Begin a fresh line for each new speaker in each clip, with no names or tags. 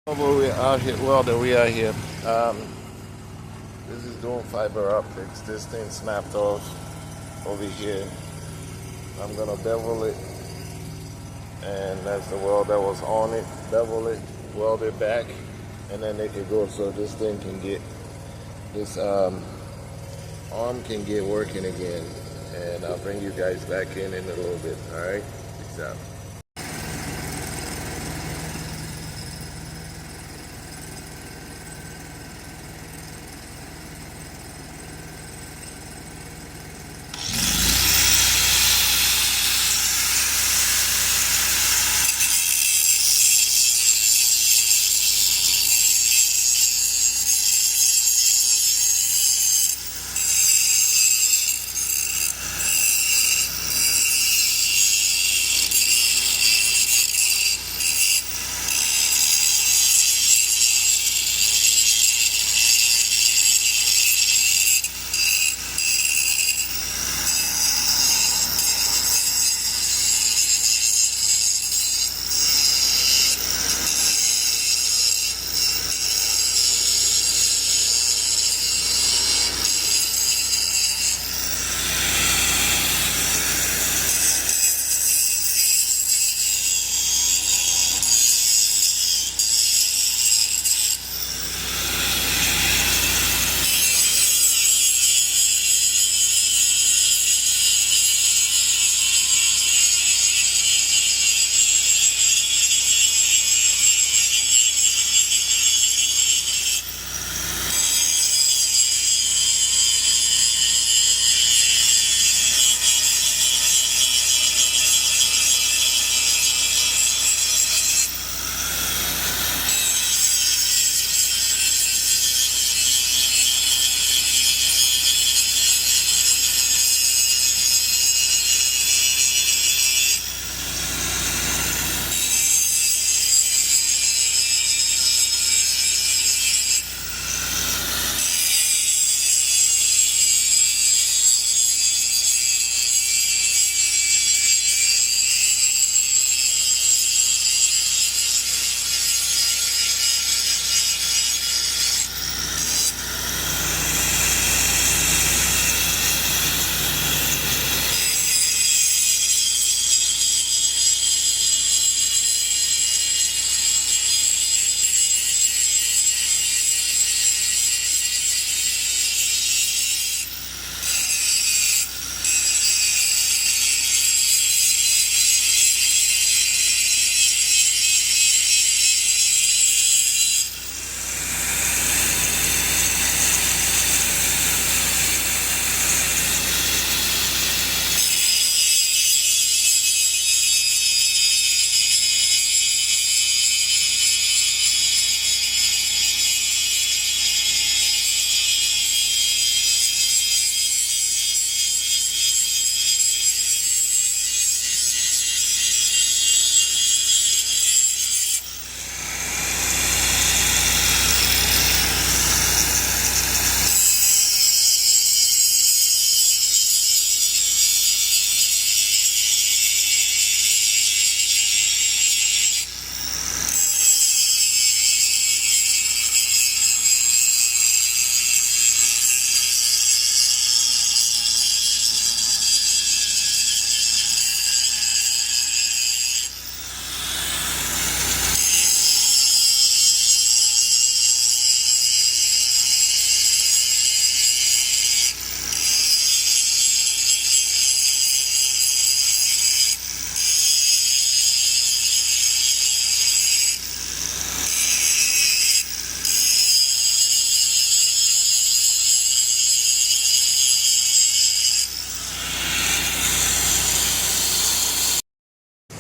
We're out here, Welding, we are here. This is doing fiber optics. This thing snapped off over here. I'm gonna bevel it, and that's the weld that was on it. Bevel it, weld it back, and then they can go so this thing can get, this arm can get working again. And I'll bring you guys back in a little bit, all right? Peace out.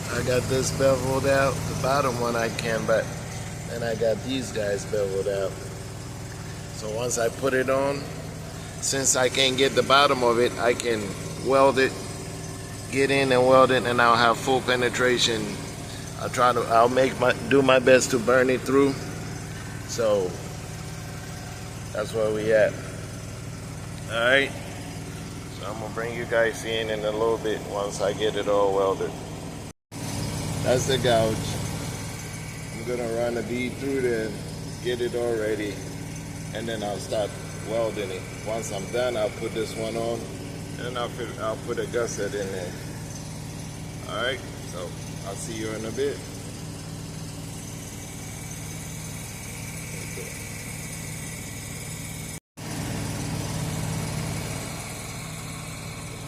I got this beveled out, the bottom one I can, but then I got these guys beveled out. So once I put it on, since I can't get the bottom of it, I can weld it, get in and weld it, and I'll have full penetration. I'll do my best to burn it through. So that's where we at. All right. So I'm gonna bring you guys in a little bit once I get it all welded. That's the gouge. I'm gonna run a bead through there, get it all ready, and then I'll start welding it. Once I'm done, I'll put this one on, and I'll put a gusset in there. All right, so I'll see you in a bit.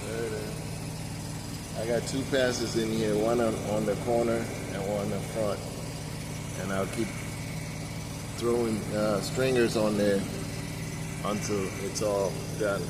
There it is. I got two passes in here, one on the corner and one in the front, and I'll keep throwing stringers on there until it's all done.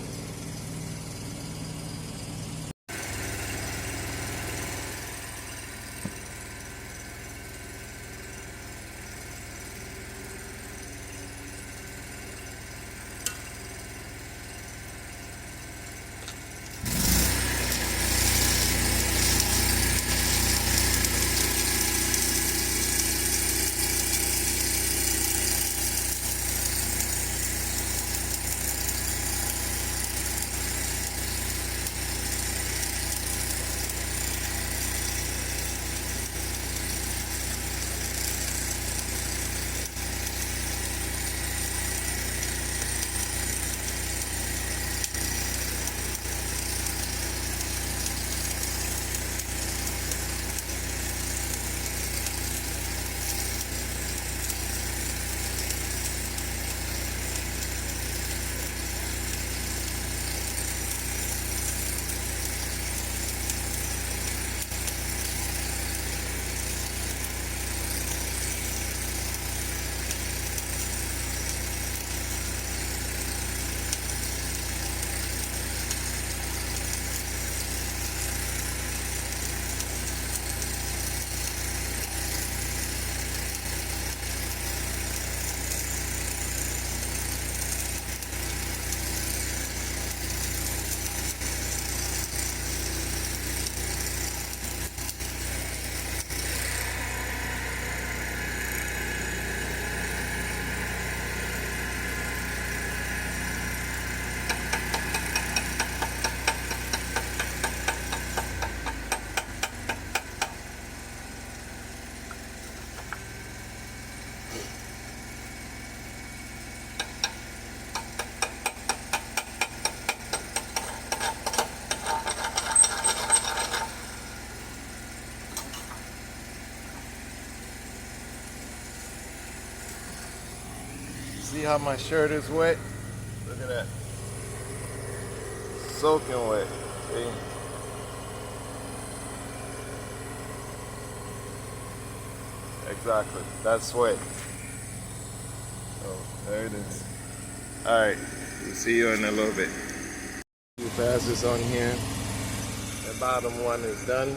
See how my shirt is wet? Look at that. Soaking wet. See? Exactly. That's wet. Oh, there it is. Alright. We'll see you in a little bit. Few passes on here. The bottom one is done.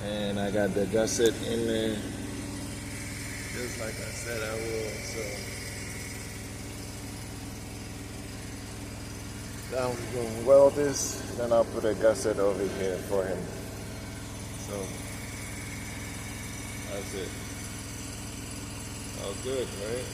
And I got the gusset in there. Just like I said I will, so now we're going to weld this, then I'll put a gusset over here for him. So that's it. All good, right?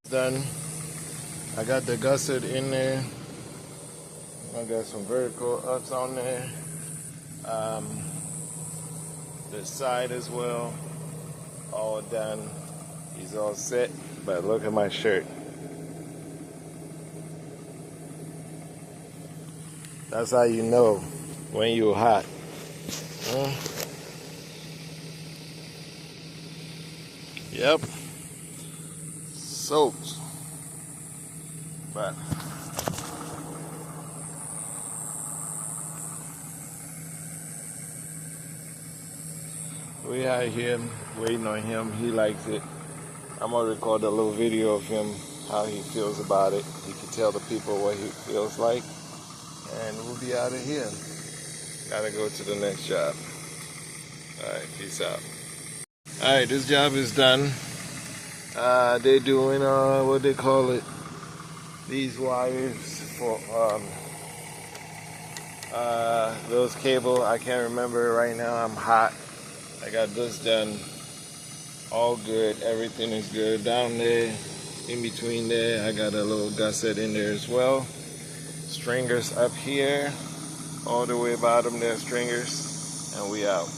Done. I got the gusset in there. I got some vertical ups on there. The side as well. All done. He's all set. But look at my shirt. That's how you know when you're hot. Yep. Soaked. But we out here waiting on him. He likes it. I'm gonna record a little video of him, how he feels about it. He can tell the people what he feels like. And we'll be out of here. Gotta go to the next job. Alright, peace out. Alright, this job is done. They're doing what they call it, these wires for those cable. I can't remember right now. I'm hot. I got this done. All good. Everything is good down there. In between there, I got a little gusset in there as well. Stringers up here, all the way bottom there, stringers, and we out.